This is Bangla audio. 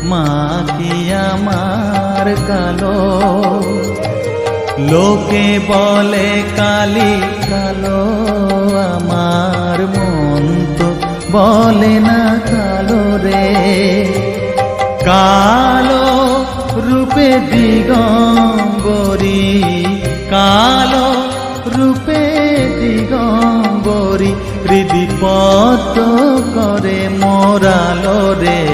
মা কি আমার কালো। লোকে বলে কালি কালো, আমার মন তো বলে না কালো রে। কালো রূপে দিগম্বরী, কালো রূপে দিগম্বরী, হৃদি পদ্ম করে মোরালো রে।